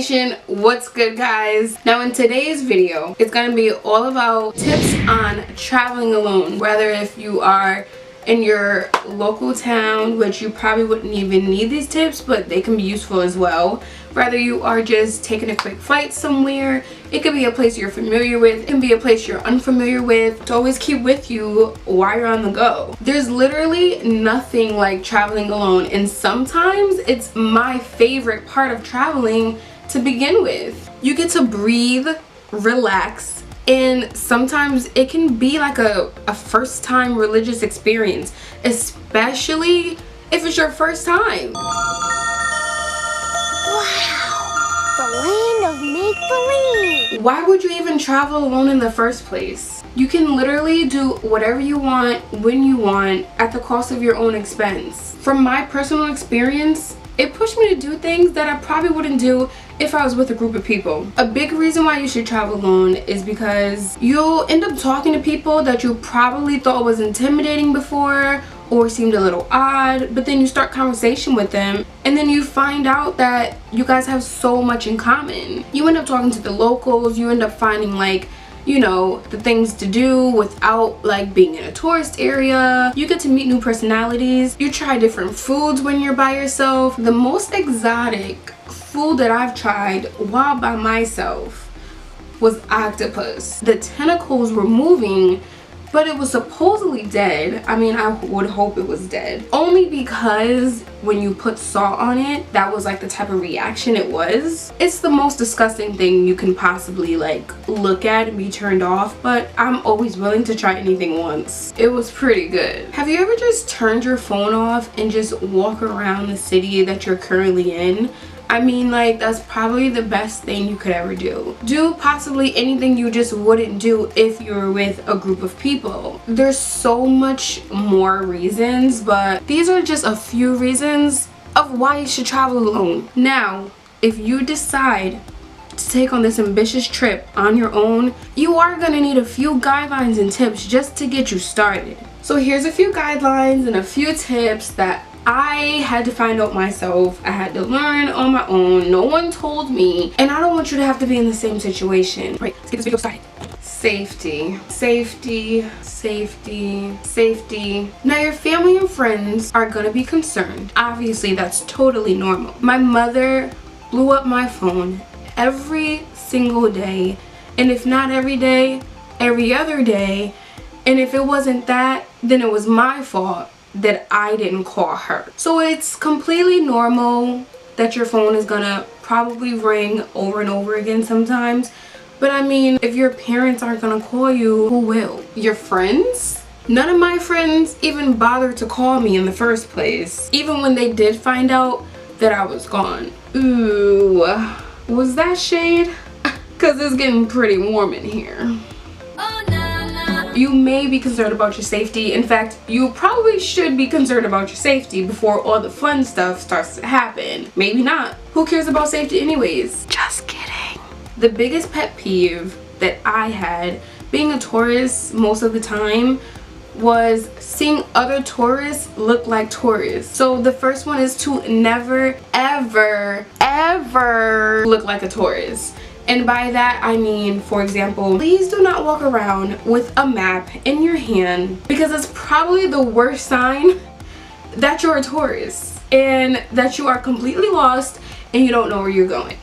Nation, what's good guys? Now in today's video, it's gonna be all about tips on traveling alone. Whether if you are in your local town, which you probably wouldn't even need these tips, but they can be useful as well. Whether you are just taking a quick flight somewhere, it could be a place you're familiar with, it can be a place you're unfamiliar with, to always keep with you while you're on the go. There's literally nothing like traveling alone, and sometimes it's my favorite part of traveling to begin with. You get to breathe, relax, and sometimes it can be like a first time religious experience, especially if it's your first time. Wow, the land of make-believe. Why would you even travel alone in the first place? You can literally do whatever you want, when you want, at the cost of your own expense. From my personal experience, it pushed me to do things that I probably wouldn't do if I was with a group of people. A big reason why you should travel alone is because you'll end up talking to people that you probably thought was intimidating before or seemed a little odd, but then you start conversation with them and then you find out that you guys have so much in common. You end up talking to the locals, you end up finding like, you know, the things to do without like being in a tourist area. You get to meet new personalities. You try different foods when you're by yourself. The most exotic food that I've tried while by myself was octopus. The tentacles were moving, but it was supposedly dead. I mean, I would hope it was dead. Only because when you put salt on it, that was like the type of reaction it was. It's the most disgusting thing you can possibly like look at and be turned off, but I'm always willing to try anything once. It was pretty good. Have you ever just turned your phone off and just walk around the city that you're currently in? I mean, like, that's probably the best thing you could ever do. Do possibly anything you just wouldn't do if you were with a group of people. There's so much more reasons, but these are just a few reasons of why you should travel alone. Now, if you decide to take on this ambitious trip on your own, you are gonna need a few guidelines and tips just to get you started. So here's a few guidelines and a few tips that I had to find out myself. I had to learn on my own. No one told me, and I don't want you to have to be in the same situation. Right, let's get this video started. Safety, safety, safety, safety. Now your family and friends are gonna be concerned. Obviously, that's totally normal. My mother blew up my phone every single day, and if not every day, every other day, and if it wasn't that, then it was my fault that I didn't call her. So it's completely normal that your phone is gonna probably ring over and over again sometimes, but I mean, if your parents aren't gonna call you, who will? Your friends? None of my friends even bothered to call me in the first place, even when they did find out that I was gone. Ooh, was that shade? Cause it's getting pretty warm in here. You may be concerned about your safety. In fact, you probably should be concerned about your safety before all the fun stuff starts to happen. Maybe not. Who cares about safety anyways? Just kidding. The biggest pet peeve that I had being a tourist most of the time was seeing other tourists look like tourists. So the first one is to never, ever, ever look like a tourist. And by that I mean, for example, please do not walk around with a map in your hand, because it's probably the worst sign that you're a tourist and that you are completely lost and you don't know where you're going.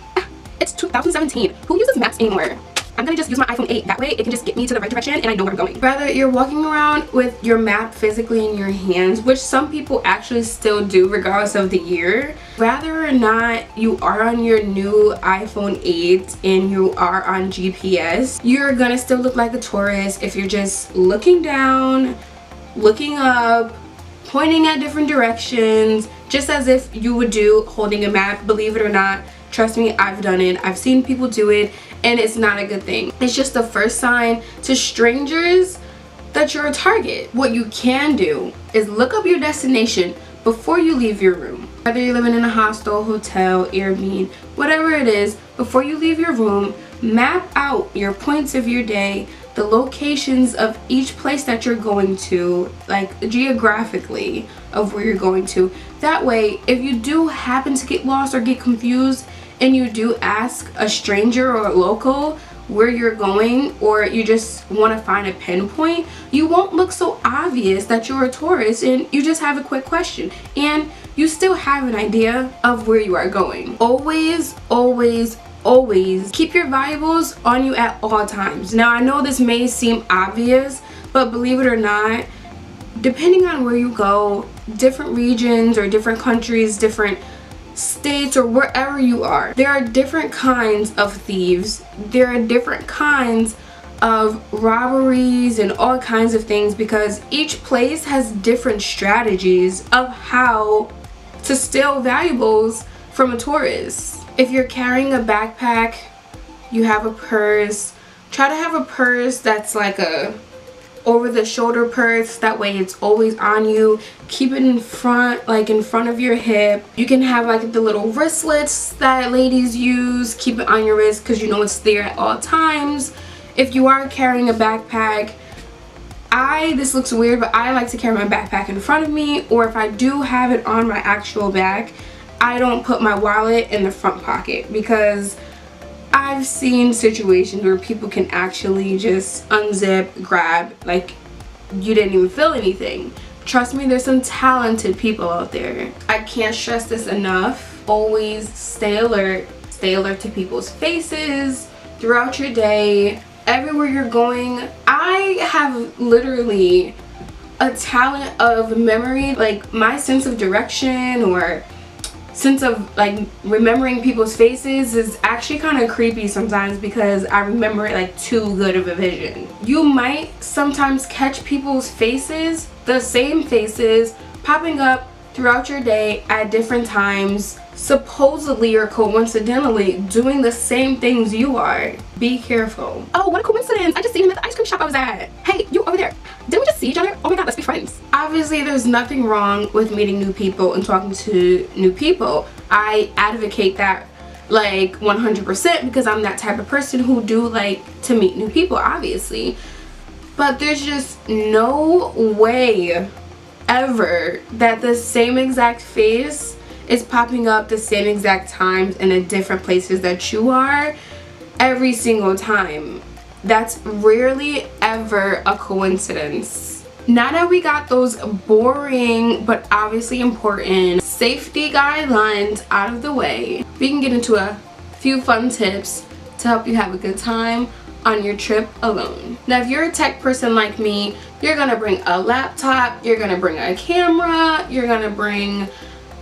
It's 2017. Who uses maps anymore? I'm gonna just use my iPhone 8. That way it can just get me to the right direction and I know where I'm going. Rather, you're walking around with your map physically in your hands, which some people actually still do regardless of the year. Whether or not you are on your new iPhone 8 and you are on GPS, you're gonna still look like a tourist if you're just looking down, looking up, pointing at different directions, just as if you would do holding a map. Believe it or not, trust me, I've done it. I've seen people do it, and it's not a good thing. It's just the first sign to strangers that you're a target. What you can do is look up your destination before you leave your room. Whether you're living in a hostel, hotel, Airbnb, whatever it is, before you leave your room, map out your points of your day, the locations of each place that you're going to, like geographically of where you're going to. That way, if you do happen to get lost or get confused, and you do ask a stranger or a local where you're going, or you just want to find a pinpoint, you won't look so obvious that you're a tourist and you just have a quick question and you still have an idea of where you are going. Always, always, always keep your valuables on you at all times. Now I know this may seem obvious, but believe it or not, depending on where you go, different regions or different countries, different states, or wherever you are, there are different kinds of thieves, there are different kinds of robberies and all kinds of things, because each place has different strategies of how to steal valuables from a tourist. If you're carrying a backpack, you have a purse, try to have a purse that's like a over the shoulder purse, that way it's always on you. Keep it in front, like in front of your hip. You can have like the little wristlets that ladies use, keep it on your wrist because you know it's there at all times. If you are carrying a backpack, this looks weird, but I like to carry my backpack in front of me, or if I do have it on my actual back, I don't put my wallet in the front pocket, because I've seen situations where people can actually just unzip, grab, like you didn't even feel anything. Trust me, there's some talented people out there. I can't stress this enough. Always stay alert to people's faces throughout your day, everywhere you're going. I have literally a talent of memory, like my sense of direction or sense of like remembering people's faces is actually kind of creepy sometimes, because I remember it like too good of a vision. You might sometimes catch people's faces, the same faces, popping up throughout your day at different times, supposedly or coincidentally doing the same things you are. Be careful. Oh, what a coincidence, I just seen him at the ice cream shop I was at. Hey, you over there, didn't we just see each other? Oh my god, let's be friends. Obviously there's nothing wrong with meeting new people and talking to new people. I advocate that like 100%, because I'm that type of person who do like to meet new people, obviously. But there's just no way ever that the same exact face is popping up the same exact times in the different places that you are every single time. That's rarely ever a coincidence. Now that we got those boring but obviously important safety guidelines out of the way, we can get into a few fun tips to help you have a good time on your trip alone. Now if you're a tech person like me, you're gonna bring a laptop, you're gonna bring a camera, you're gonna bring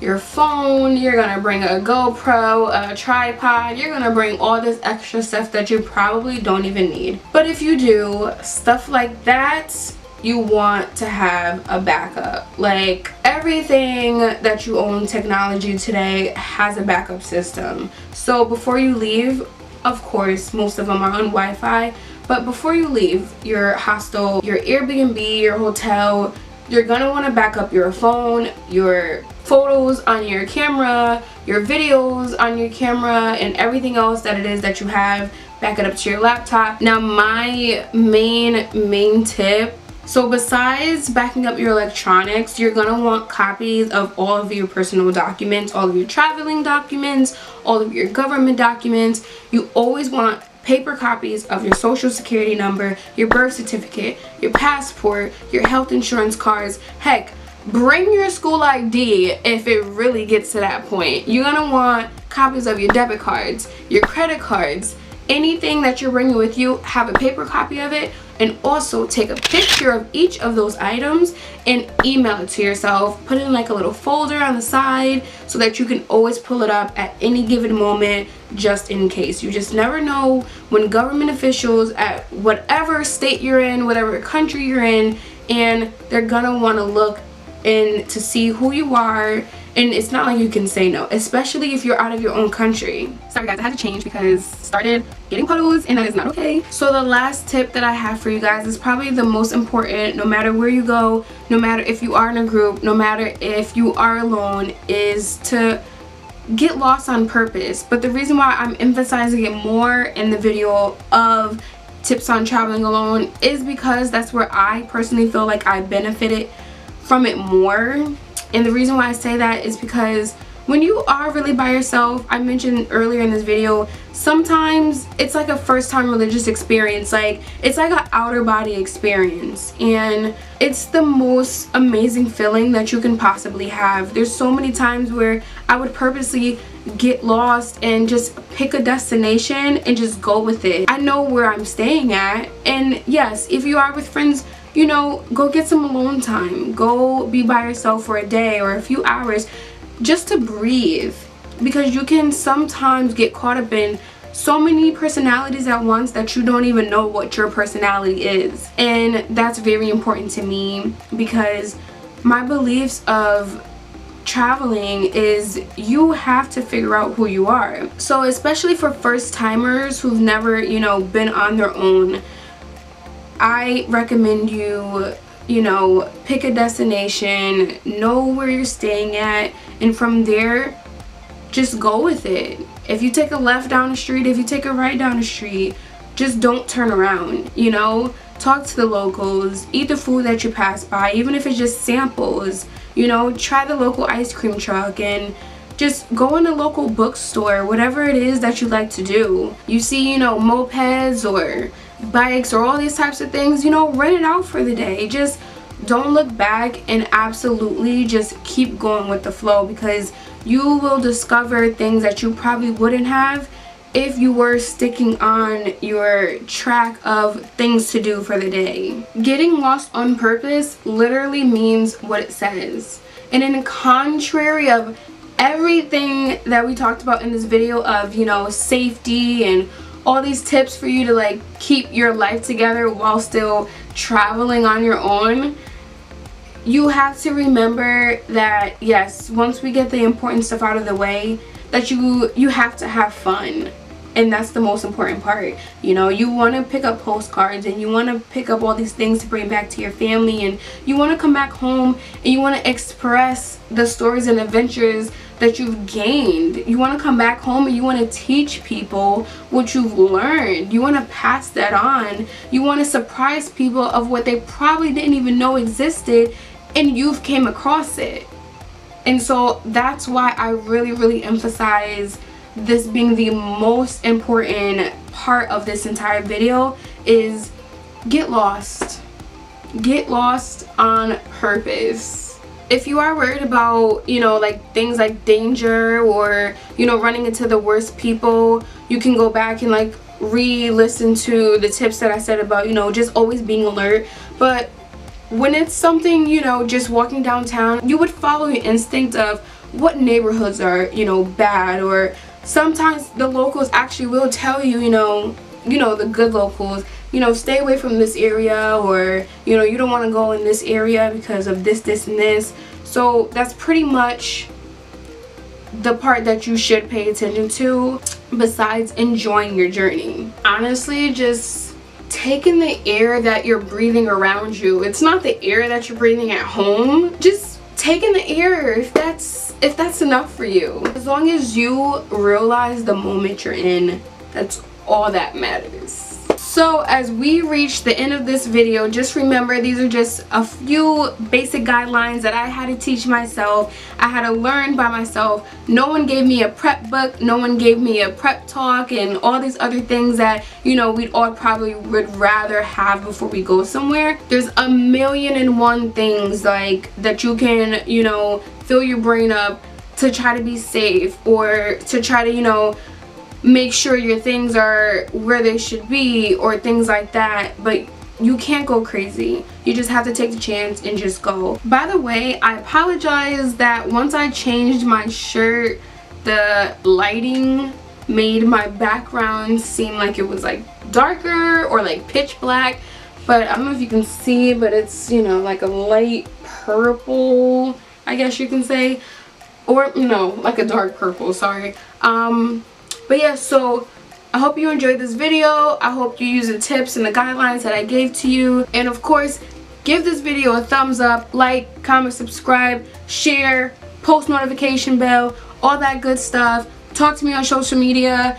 your phone, you're gonna bring a GoPro, a tripod, you're gonna bring all this extra stuff that you probably don't even need. But if you do stuff like that, you want to have a backup. Like everything that you own technology today has a backup system. So before you leave, of course, most of them are on Wi-Fi, but before you leave your hostel, your Airbnb, your hotel, you're gonna want to back up your phone, your photos on your camera, your videos on your camera, and everything else that it is that you have. Back it up to your laptop. Now my main tip, so besides backing up your electronics, you're gonna want copies of all of your personal documents, all of your traveling documents, all of your government documents. You always want paper copies of your social security number, your birth certificate, your passport, your health insurance cards. Heck, bring your school ID if it really gets to that point. You're gonna want copies of your debit cards, your credit cards, anything that you're bringing with you, have a paper copy of it, and also take a picture of each of those items and email it to yourself. Put it in like a little folder on the side so that you can always pull it up at any given moment, just in case. You just never know when government officials at whatever state you're in, whatever country you're in, and they're gonna want to look in to see who you are. And it's not like you can say no, especially if you're out of your own country. Sorry guys, I had to change because started getting puddles and that is not okay. So the last tip that I have for you guys is probably the most important, no matter where you go, no matter if you are in a group, no matter if you are alone, is to get lost on purpose. But the reason why I'm emphasizing it more in the video of tips on traveling alone is because that's where I personally feel like I benefited from it more. And the reason why I say that is because when you are really by yourself, I mentioned earlier in this video, sometimes it's like a first time religious experience. Like, it's like an outer body experience, and it's the most amazing feeling that you can possibly have. There's so many times where I would purposely get lost and just pick a destination and just go with it. I know where I'm staying at, and yes, if you are with friends, you know, go get some alone time. Go be by yourself for a day or a few hours just to breathe, because you can sometimes get caught up in so many personalities at once that you don't even know what your personality is. And that's very important to me, because my beliefs of traveling is you have to figure out who you are. So especially for first timers who've never, you know, been on their own, I recommend you know, pick a destination, know where you're staying at, and from there just go with it. If you take a left down the street, if you take a right down the street, just don't turn around, you know. Talk to the locals, eat the food that you pass by, even if it's just samples, you know. Try the local ice cream truck, and just go in a local bookstore, whatever it is that you like to do. You see, you know, mopeds or bikes or all these types of things, you know, rent it out for the day. Just don't look back, and absolutely just keep going with the flow, because you will discover things that you probably wouldn't have if you were sticking on your track of things to do for the day. Getting lost on purpose literally means what it says. And in contrary of everything that we talked about in this video of, you know, safety and all these tips for you to like keep your life together while still traveling on your own, you have to remember that yes, once we get the important stuff out of the way, that you have to have fun. And that's the most important part. You know, you want to pick up postcards, and you want to pick up all these things to bring back to your family, and you want to come back home and you want to express the stories and adventures that you've gained. You want to come back home and you want to teach people what you've learned. You want to pass that on. You want to surprise people of what they probably didn't even know existed, and you've came across it. And so that's why I really emphasize this being the most important part of this entire video, is get lost. Get lost on purpose. If you are worried about, you know, like things like danger or, you know, running into the worst people, you can go back and like re-listen to the tips that I said about, you know, just always being alert. But when it's something, you know, just walking downtown, you would follow your instinct of what neighborhoods are, you know, bad, or sometimes the locals actually will tell you, you know, the good locals, you know, stay away from this area, or, you know, you don't want to go in this area because of this, and this. So that's pretty much the part that you should pay attention to, besides enjoying your journey. Honestly, just take in the air that you're breathing around you. It's not the air that you're breathing at home. Just take in the air if that's enough for you. As long as you realize the moment you're in, that's all that matters. So as we reach the end of this video, just remember these are just a few basic guidelines that I had to teach myself. I had to learn by myself. No one gave me a prep book, no one gave me a prep talk, and all these other things that, you know, we'd all probably would rather have before we go somewhere. There's a million and one things like that you can, you know, fill your brain up to try to be safe, or to try to, you know, make sure your things are where they should be, or things like that. But you can't go crazy. You just have to take the chance and just go. By the way, I apologize that once I changed my shirt, the lighting made my background seem like it was like darker or like pitch black. But I don't know if you can see, but it's, you know, like a light purple, I guess you can say. Or no, like a dark purple, sorry. But yeah, so I hope you enjoyed this video. I hope you use the tips and the guidelines that I gave to you. And of course, give this video a thumbs up, like, comment, subscribe, share, post notification bell, all that good stuff. Talk to me on social media,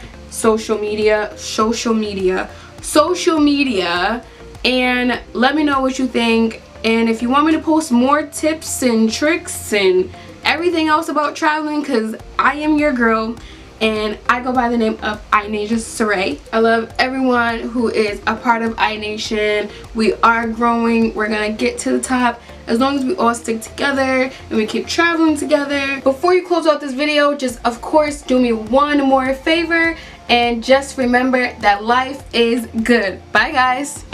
and let me know what you think. And if you want me to post more tips and tricks and everything else about traveling, because I am your girl and I go by the name of inaynay. I love everyone who is a part of iNation. We are growing. We're gonna get to the top as long as we all stick together and we keep traveling together. Before you close out this video, just of course do me one more favor and just remember that life is good. Bye guys.